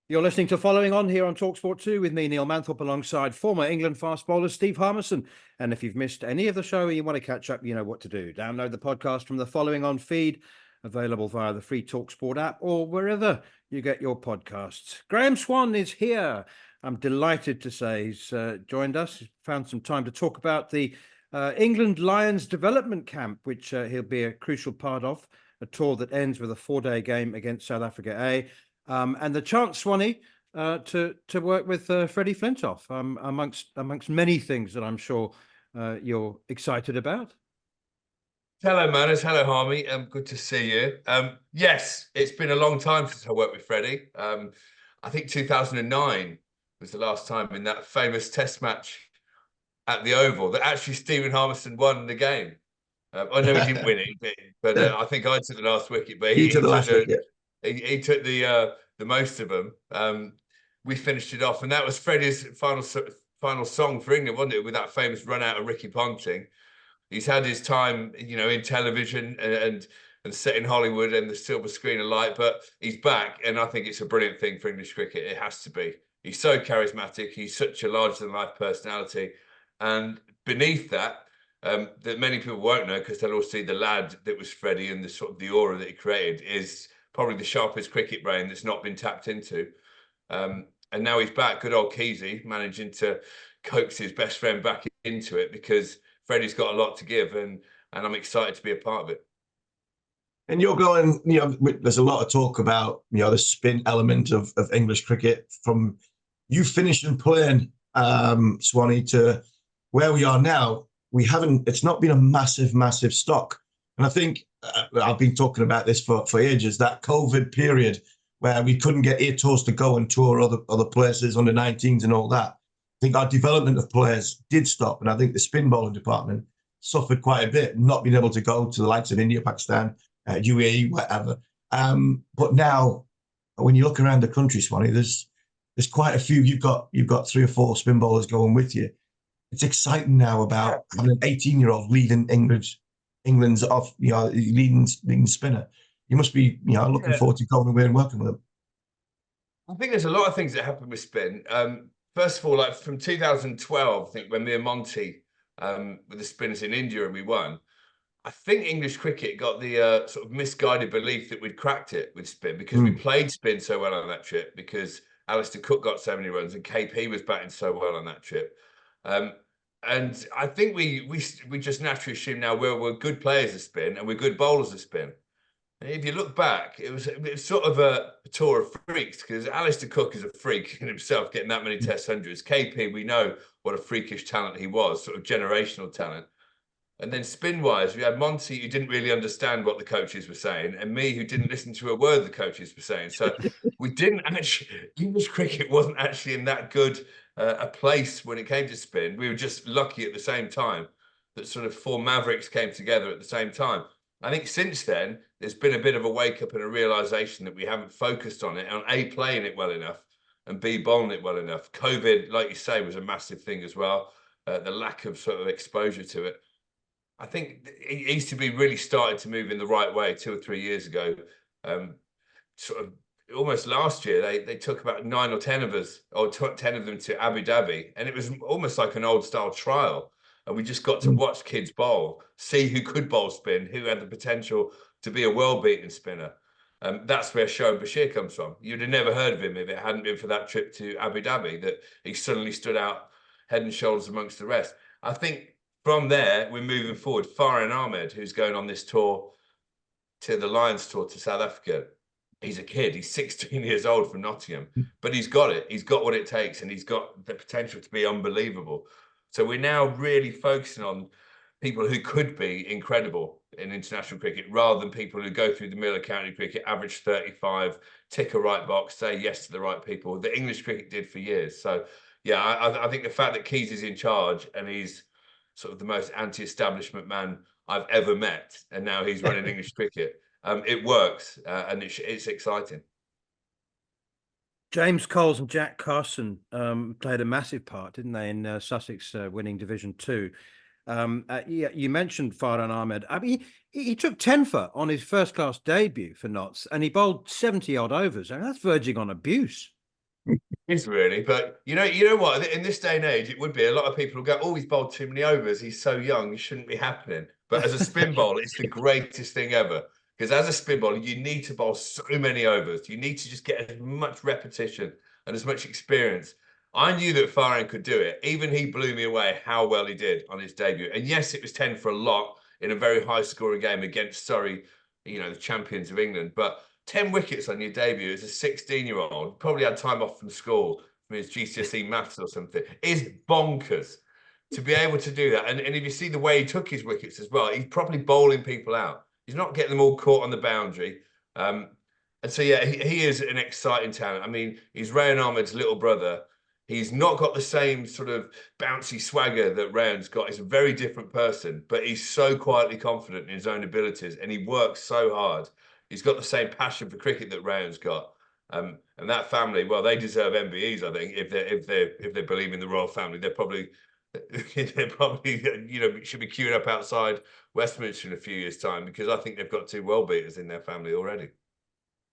You're listening to Following On here on talkSPORT 2 with me, Neil Manthorp, alongside former England fast bowler Steve Harmison. And if you've missed any of the show and you want to catch up, you know what to do. Download the podcast from the Following On feed, available via the free talkSPORT app or wherever you get your podcasts. Graeme Swann is here. I'm delighted to say he's joined us. He's found some time to talk about the England Lions development camp, which he'll be a crucial part of, a tour that ends with a 4-day game against South Africa A. And the chance, Swanee, to work with Freddie Flintoff, amongst many things that I'm sure you're excited about. Hello, Manners. Hello, Harmy. Good to see you. Yes, it's been a long time since I worked with Freddie. I think 2009 was the last time in that famous Test match at the Oval that actually Steve Harmison won the game. I know he didn't win it, but I think I took the last wicket. But he took the last wicket. He took the most of them. We finished it off, and that was Freddie's final song for England, wasn't it? With that famous run out of Ricky Ponting. He's had his time, in television and set in Hollywood and the silver screen alike, but he's back, and I think it's a brilliant thing for English cricket. It has to be. He's so charismatic. He's such a larger-than-life personality, and beneath that. That many people won't know because they'll all see the lad that was Freddie and the sort of the aura that he created is probably the sharpest cricket brain that's not been tapped into. And now he's back, good old Keezy, managing to coax his best friend back into it because Freddie's got a lot to give and I'm excited to be a part of it. And you're going, there's a lot of talk about, the spin element of English cricket from you finishing playing, Swanee, to where we are now. It's not been a massive stock. And I think I've been talking about this for ages, that COVID period where we couldn't get ear tours to go and tour other places, under 19s and all that. I think our development of players did stop. And I think the spin bowling department suffered quite a bit, not being able to go to the likes of India, Pakistan, UAE, whatever. But now, when you look around the country, Swanee, there's quite a few. You've got 3 or 4 spin bowlers going with you. It's exciting now about having an 18-year-old leading England's off, leading spinner. You must be, looking forward to going away and working with them. I think there's a lot of things that happen with spin. First of all, like from 2012, I think when me and Monty with the spinners in India and we won, I think English cricket got the sort of misguided belief that we'd cracked it with spin because we played spin so well on that trip because Alistair Cook got so many runs and KP was batting so well on that trip. And I think we just naturally assume now we're good players of spin and we're good bowlers of spin. And if you look back, it was sort of a tour of freaks because Alistair Cook is a freak in himself, getting that many Test hundreds. KP, we know what a freakish talent he was, sort of generational talent. And then spin-wise, we had Monty, who didn't really understand what the coaches were saying, and me, who didn't listen to a word the coaches were saying. So we didn't actually, English cricket wasn't actually in that good a place when it came to spin. We were just lucky at the same time that sort of 4 mavericks came together at the same time. I think since then, there's been a bit of a wake-up and a realisation that we haven't focused on it, on A, playing it well enough, and B, bowling it well enough. COVID, like you say, was a massive thing as well, the lack of sort of exposure to it. I think it needs to be really started to move in the right way 2 or 3 years ago. Sort of almost last year, they took about 9 or 10 of us, or 10 of them to Abu Dhabi, and it was almost like an old style trial. And we just got to watch kids bowl, see who could bowl spin, who had the potential to be a world-beating spinner. That's where Shoaib Bashir comes from. You'd have never heard of him if it hadn't been for that trip to Abu Dhabi, that he suddenly stood out head and shoulders amongst the rest. I think from there, we're moving forward. Farhan Ahmed, who's going on this tour to the Lions tour to South Africa, he's a kid. He's 16 years old from Nottingham, but he's got it. He's got what it takes, and he's got the potential to be unbelievable. So we're now really focusing on people who could be incredible in international cricket rather than people who go through the mill of county cricket, average 35, tick a right box, say yes to the right people. The English cricket did for years. So, yeah, I think the fact that Keys is in charge and he's sort of the most anti-establishment man I've ever met, and now he's running English cricket, it works and it's exciting. James Coles and Jack Carson played a massive part, didn't they, in Sussex winning Division 2. Yeah, you mentioned Farhan Ahmed. I mean, he took 10 for on his first-class debut for Notts, and he bowled 70-odd overs. I mean, that's verging on abuse. Is really, but you know what? In this day and age, it would be a lot of people will go, "Oh, he's bowled too many overs. He's so young. It shouldn't be happening." But as a spin bowler, it's the greatest thing ever. Because as a spin bowler, you need to bowl so many overs. You need to just get as much repetition and as much experience. I knew that Farhan could do it. Even he blew me away how well he did on his debut. And yes, it was 10 for a lot in a very high-scoring game against Surrey, the champions of England. But 10 wickets on your debut as a 16-year-old, probably had time off from school, from his GCSE maths or something, is bonkers to be able to do that. And if you see the way he took his wickets as well, he's probably bowling people out. He's not getting them all caught on the boundary. And so, yeah, he is an exciting talent. I mean, he's Rayan Ahmed's little brother. He's not got the same sort of bouncy swagger that Rayan's got. He's a very different person, but he's so quietly confident in his own abilities and he works so hard. He's got the same passion for cricket that Rayan's got. And that family, well, they deserve MBEs, I think, if they believe in the royal family. They're probably should be queuing up outside Westminster in a few years' time, because I think they've got 2 world beaters in their family already.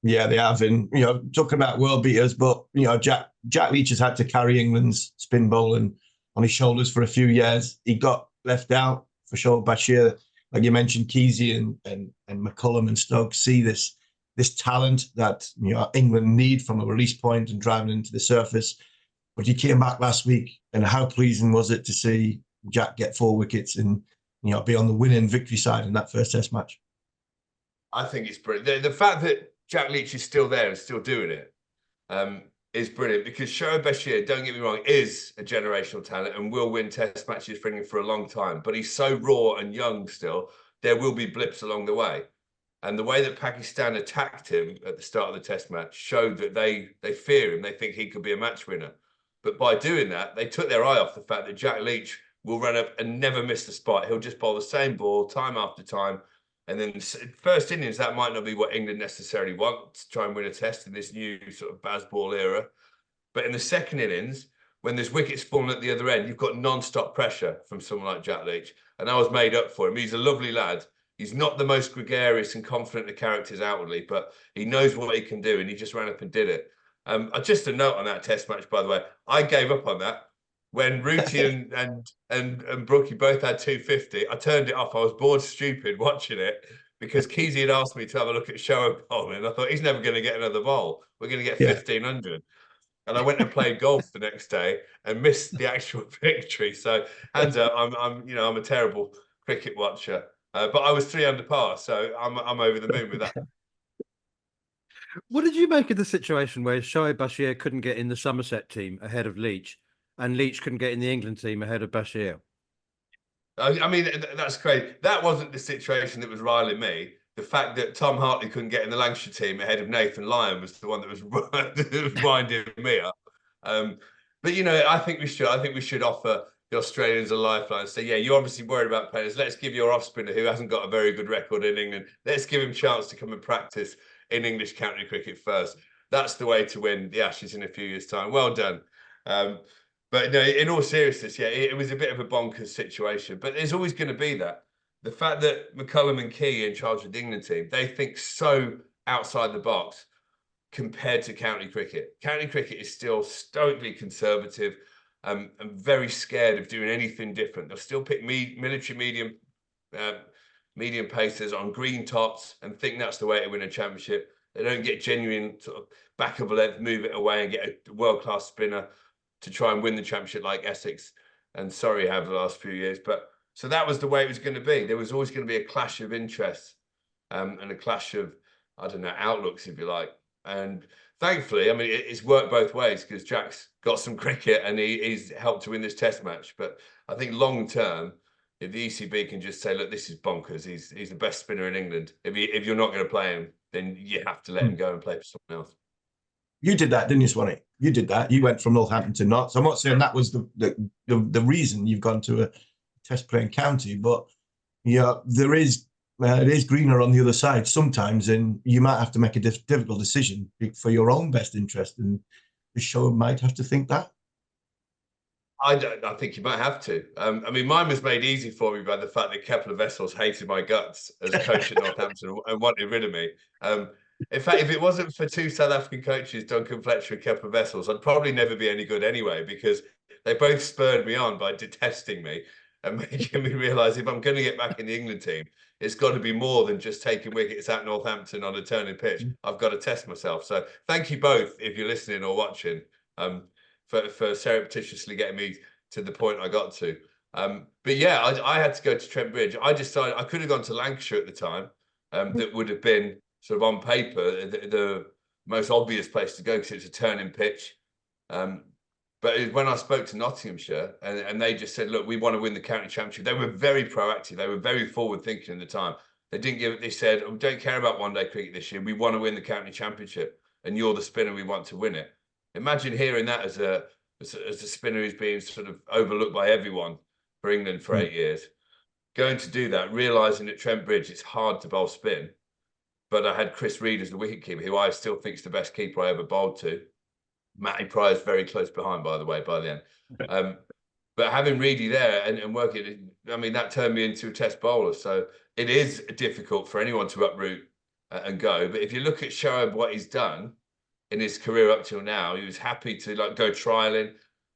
Yeah, they have. And, talking about world beaters, but, Jack Leach has had to carry England's spin bowling on his shoulders for a few years. He got left out for sure. Bashir, like you mentioned, Kesey and McCullum and Stokes see this talent that, England need from a release point and driving into the surface. But he came back last week, and how pleasing was it to see Jack get 4 wickets and, be on the winning victory side in that first Test match? I think it's brilliant. The fact that Jack Leach is still there and still doing it is brilliant, because Shoaib Bashir, don't get me wrong, is a generational talent and will win Test matches for England for a long time. But he's so raw and young still, there will be blips along the way. And the way that Pakistan attacked him at the start of the Test match showed that they fear him. They think he could be a match winner. But by doing that, they took their eye off the fact that Jack Leach will run up and never miss the spot. He'll just bowl the same ball time after time. And then first innings, that might not be what England necessarily want to try and win a Test in this new sort of Bazball era. But in the second innings, when there's wickets falling at the other end, you've got non-stop pressure from someone like Jack Leach. And that was made up for him. He's a lovely lad. He's not the most gregarious and confident of characters outwardly, but he knows what he can do, and he just ran up and did it. Just a note on that Test match, by the way, I gave up on that. When Ruti and Brookie both had 250, I turned it off. I was bored stupid watching it, because Kesey had asked me to have a look at Shoaib bowling, and I thought, he's never going to get another bowl. We're going to get 1,500. And I went and played golf the next day and missed the actual victory. So hands up, I'm a terrible cricket watcher, but I was 3 under par, so I'm over the moon with that. What did you make of the situation where Shoaib Bashir couldn't get in the Somerset team ahead of Leach, and Leach couldn't get in the England team ahead of Bashir? I mean, that's crazy. That wasn't the situation that was riling me. The fact that Tom Hartley couldn't get in the Lancashire team ahead of Nathan Lyon was the one that was winding me up. But I think we should offer the Australians a lifeline. So yeah, you're obviously worried about players. Let's give your off spinner, who hasn't got a very good record in England, let's give him a chance to come and practice in English county cricket first. That's the way to win the Ashes in a few years' time. Well done. But no, in all seriousness, yeah, it was a bit of a bonkers situation. But there's always going to be that. The fact that McCullum and Key are in charge of the England team, they think so outside the box compared to county cricket. County cricket is still stoically conservative and very scared of doing anything different. They'll still pick military medium pacers on green tops and think that's the way to win a championship. They don't get genuine sort of back of a length, move it away and get a world-class spinner to try and win the championship like Essex and Surrey have the last few years. But so that was the way it was going to be. There was always going to be a clash of interests and a clash of, I don't know, outlooks, if you like. And thankfully, I mean, it's worked both ways, because Jack's got some cricket and he's helped to win this Test match. But I think long term, if the ECB can just say, look, this is bonkers. He's the best spinner in England. If you're not going to play him, then you have to let him go and play for someone else. You did that, didn't you, Swanee? You did that. You went from Northampton to Notts. I'm not saying that was the reason you've gone to a Test playing county, but yeah, it is greener on the other side sometimes, and you might have to make a difficult decision for your own best interest, and the show might have to think that. I think you might have to. I mean, mine was made easy for me by the fact that Kepler Vessels hated my guts as coach at Northampton and wanted rid of me. In fact, if it wasn't for two South African coaches, Duncan Fletcher and Kepler Wessels, I'd probably never be any good anyway, because they both spurred me on by detesting me and making me realise if I'm going to get back in the England team, it's got to be more than just taking wickets at Northampton on a turning pitch. I've got to test myself. So thank you both, if you're listening or watching, for surreptitiously getting me to the point I got to. But yeah, I had to go to Trent Bridge. I decided I could have gone to Lancashire at the time. That would have been sort of on paper the most obvious place to go, because it's a turning pitch. But when I spoke to Nottinghamshire and they just said, look, we want to win the county championship. They were very proactive. They were very forward thinking at the time. They didn't give it. They said, we don't care about one day cricket this year. We want to win the county championship, and you're the spinner. We want to win it. Imagine hearing that as a spinner who's being sort of overlooked by everyone for England for 8 years. Going to do that, realising at Trent Bridge it's hard to bowl spin. But I had Chris Reed as the wicketkeeper, who I still think is the best keeper I ever bowled to. Matty Pryor's very close behind, by the way, by the end. But having Reedy there and working, I mean, that turned me into a test bowler. So it is difficult for anyone to uproot and go. But if you look at Shoaib, what he's done in his career up till now, he was happy to go trialing,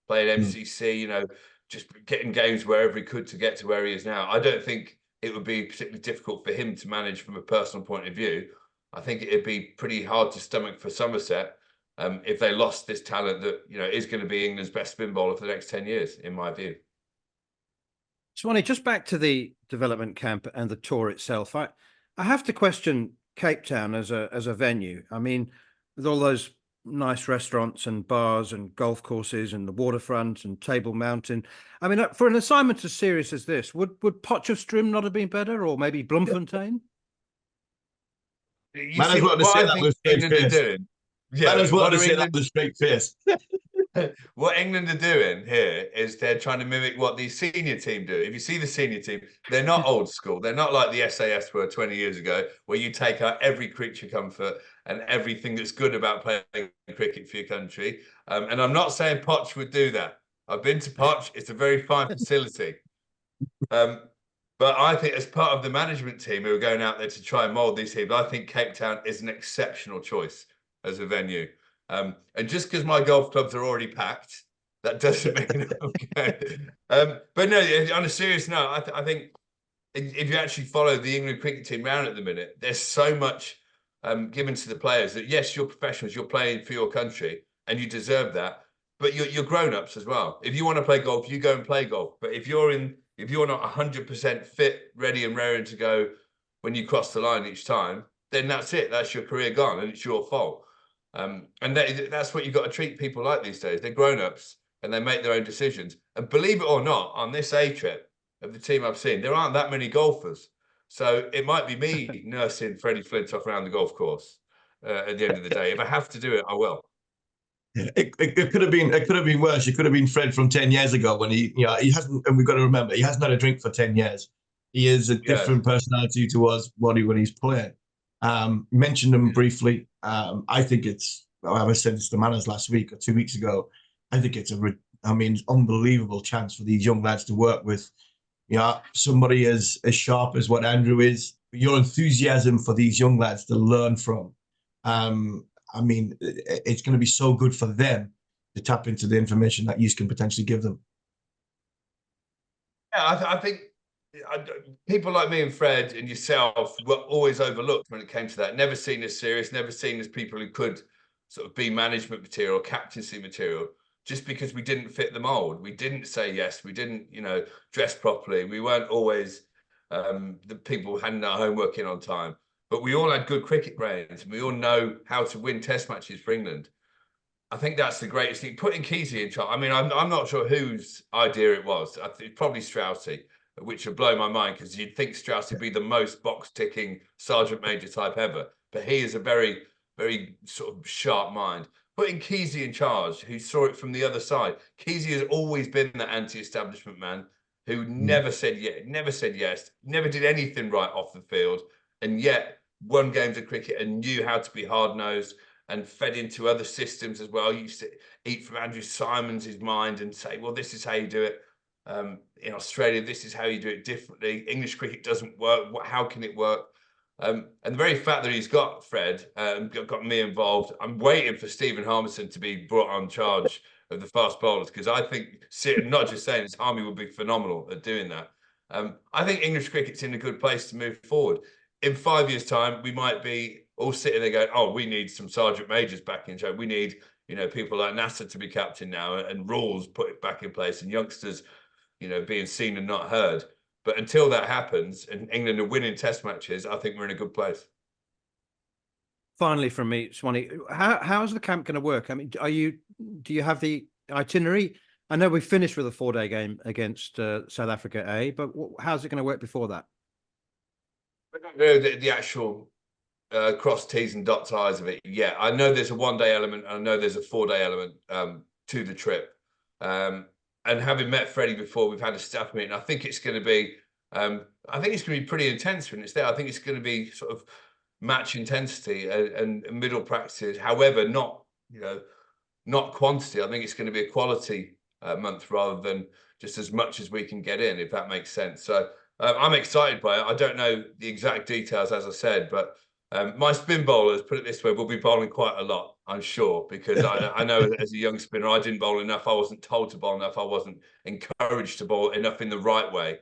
play at MCC, you know, just getting games wherever he could to get to where he is now. I don't think it would be particularly difficult for him to manage from a personal point of view. I think it'd be pretty hard to stomach for Somerset if they lost this talent that, you know, is going to be England's best spin bowler for the next 10 years, in my view. Swanee, just back to the development camp and the tour itself. I have to question Cape Town as a venue. I mean, with all those nice restaurants and bars and golf courses and the waterfront and Table Mountain. I mean, for an assignment as serious as this, would Potchefstroom not have been better, or maybe Bloemfontein? Man as well to say that with straight face. Yeah, Man as well to say that with straight face. What England are doing here is they're trying to mimic what the senior team do. If you see the senior team, they're not old school. They're not like the SAS were 20 years ago, where you take out every creature comfort and everything that's good about playing cricket for your country. And I'm not saying Poch would do that. I've been to Poch. It's a very fine facility. But I think as part of the management team who are going out there to try and mould these teams, I think Cape Town is an exceptional choice as a venue. And just because my golf clubs are already packed, that doesn't mean okay. But no, on a serious note, I think if you actually follow the England cricket team around at the minute, there's so much given to the players that, yes, you're professionals, you're playing for your country, and you deserve that. But you're grown-ups as well. If you want to play golf, you go and play golf. But if you're not 100% fit, ready, and raring to go when you cross the line each time, then that's it. That's your career gone, and it's your fault. And that's what you've got to treat people like these days. They're grown-ups and they make their own decisions. And believe it or not, on this A trip of the team I've seen, there aren't that many golfers. So it might be me nursing Freddie Flintoff around the golf course at the end of the day. If I have to do it, I will. It could have been worse. It could have been Fred from 10 years ago when he hasn't, and we've got to remember, he hasn't had a drink for 10 years. He is a different personality to us when he's playing. Mentioned him briefly. I think I said this to Manners last week or 2 weeks ago. I think it's unbelievable chance for these young lads to work with, somebody as sharp as what Andrew is. Your enthusiasm for these young lads to learn from. It's going to be so good for them to tap into the information that you can potentially give them. Yeah, I think people like me and Fred and yourself were always overlooked when it came to that. Never seen as serious, never seen as people who could sort of be management material, captaincy material, just because we didn't fit the mold. We didn't say yes. We didn't, dress properly. We weren't always the people handing our homework in on time. But we all had good cricket brains, and we all know how to win test matches for England. I think that's the greatest thing. Putting Kesey in charge. I mean, I'm not sure whose idea it was. I think probably Straussy, which would blow my mind, because you'd think Strauss would be the most box-ticking Sergeant Major type ever. But he is a very, very sort of sharp mind. Putting Kesey in charge, who saw it from the other side. Kesey has always been the anti-establishment man who never said yes, never did anything right off the field, and yet won games of cricket and knew how to be hard-nosed and fed into other systems as well. He used to eat from Andrew Symonds' mind and say, well, this is how you do it. In Australia, this is how you do it differently. English cricket doesn't work. How can it work? And the very fact that he's got Fred, got me involved, I'm waiting for Stephen Harmison to be brought on charge of the fast bowlers, because I think, not just saying this, Harmy would be phenomenal at doing that. I think English cricket's in a good place to move forward. In 5 years' time, we might be all sitting there going, oh, we need some sergeant majors back in. We need, people like Nasser to be captain now, and rules put back in place, and youngsters, being seen and not heard. But until that happens and England are winning test matches, I think we're in a good place. Finally, from me, Swanee, how's the camp going to work? I mean, do you have the itinerary? I know we finished with a 4-day game against South Africa A, but how's it going to work before that? I don't know the actual cross T's and dot I's of it yet. I know there's a 1-day element. I know there's a 4-day element to the trip. And having met Freddie before, we've had a staff meeting. I think it's going to be, pretty intense when it's there. I think it's going to be sort of match intensity and middle practices. However, not quantity. I think it's going to be a quality month rather than just as much as we can get in, if that makes sense. So I'm excited by it. I don't know the exact details, as I said, but my spin bowlers, put it this way, will be bowling quite a lot, I'm sure, because I know as a young spinner, I didn't bowl enough. I wasn't told to bowl enough. I wasn't encouraged to bowl enough in the right way.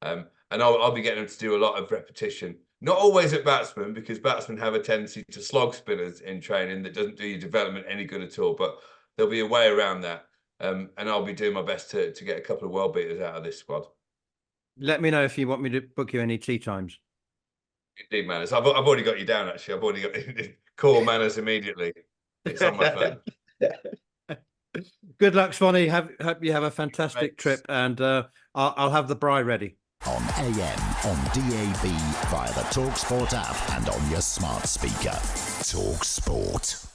And I'll be getting them to do a lot of repetition. Not always at batsmen, because batsmen have a tendency to slog spinners in training that doesn't do your development any good at all. But there'll be a way around that. And I'll be doing my best to get a couple of world beaters out of this squad. Let me know if you want me to book you any tea times. Indeed, Manners. I've already got you down, actually. I've already got call Manners immediately. It's on my phone. Good luck, Swanee. Hope you have a fantastic trip, and I'll have the braai ready. On AM, on DAB, via the talkSPORT app, and on your smart speaker. talkSPORT.